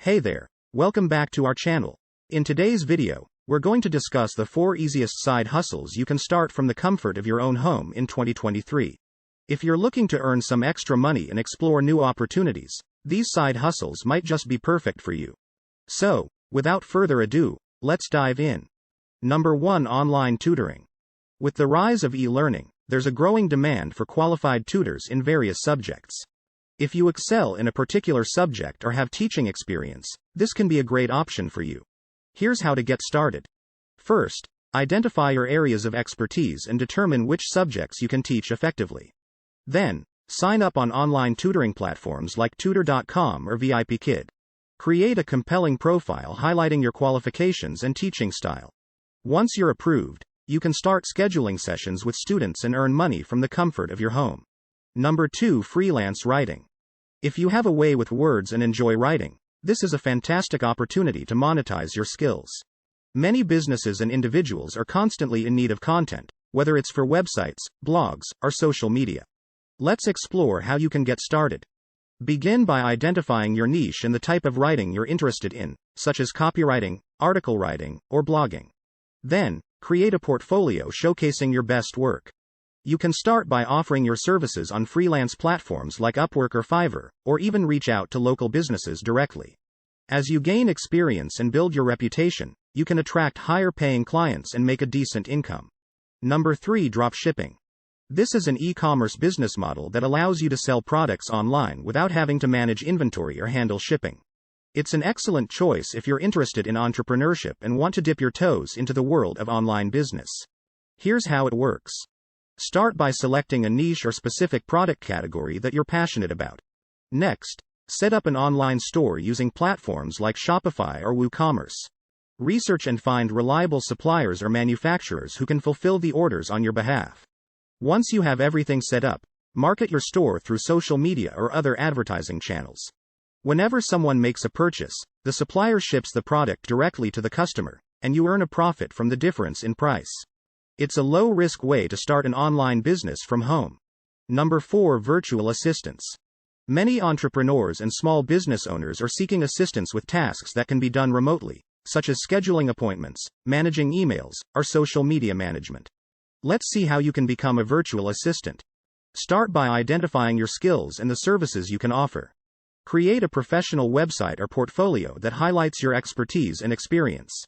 Hey there, welcome back to our channel. In today's video, we're going to discuss the 4 easiest side hustles you can start from the comfort of your own home in 2023. If you're looking to earn some extra money and explore new opportunities, these side hustles might just be perfect for you. So, without further ado, let's dive in. Number 1. Online tutoring. With the rise of e-learning, there's a growing demand for qualified tutors in various subjects. If you excel in a particular subject or have teaching experience, this can be a great option for you. Here's how to get started. First, identify your areas of expertise and determine which subjects you can teach effectively. Then, sign up on online tutoring platforms like tutor.com or VIPKid. Create a compelling profile highlighting your qualifications and teaching style. Once you're approved, you can start scheduling sessions with students and earn money from the comfort of your home. Number 2. Freelance writing. If you have a way with words and enjoy writing, this is a fantastic opportunity to monetize your skills. Many businesses and individuals are constantly in need of content, whether it's for websites, blogs, or social media. Let's explore how you can get started. Begin by identifying your niche and the type of writing you're interested in, such as copywriting, article writing, or blogging. Then, create a portfolio showcasing your best work. You can start by offering your services on freelance platforms like Upwork or Fiverr, or even reach out to local businesses directly. As you gain experience and build your reputation, you can attract higher-paying clients and make a decent income. Number 3. Dropshipping. This is an e-commerce business model that allows you to sell products online without having to manage inventory or handle shipping. It's an excellent choice if you're interested in entrepreneurship and want to dip your toes into the world of online business. Here's how it works. Start by selecting a niche or specific product category that you're passionate about. Next, set up an online store using platforms like Shopify or WooCommerce. Research and find reliable suppliers or manufacturers who can fulfill the orders on your behalf. Once you have everything set up, market your store through social media or other advertising channels. Whenever someone makes a purchase, the supplier ships the product directly to the customer, and you earn a profit from the difference in price. It's a low-risk way to start an online business from home. Number 4. Virtual assistants. Many entrepreneurs and small business owners are seeking assistance with tasks that can be done remotely, such as scheduling appointments, managing emails, or social media management. Let's see how you can become a virtual assistant. Start by identifying your skills and the services you can offer. Create a professional website or portfolio that highlights your expertise and experience.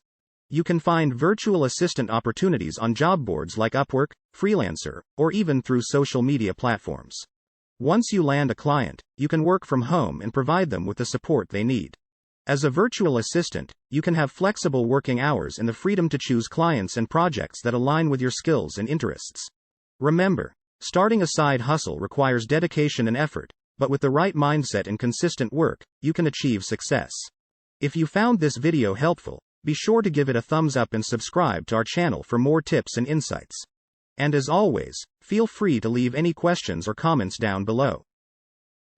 You can find virtual assistant opportunities on job boards like Upwork, Freelancer, or even through social media platforms. Once you land a client, you can work from home and provide them with the support they need. As a virtual assistant, you can have flexible working hours and the freedom to choose clients and projects that align with your skills and interests. Remember, starting a side hustle requires dedication and effort, but with the right mindset and consistent work, you can achieve success. If you found this video helpful, be sure to give it a thumbs up and subscribe to our channel for more tips and insights. And as always, feel free to leave any questions or comments down below.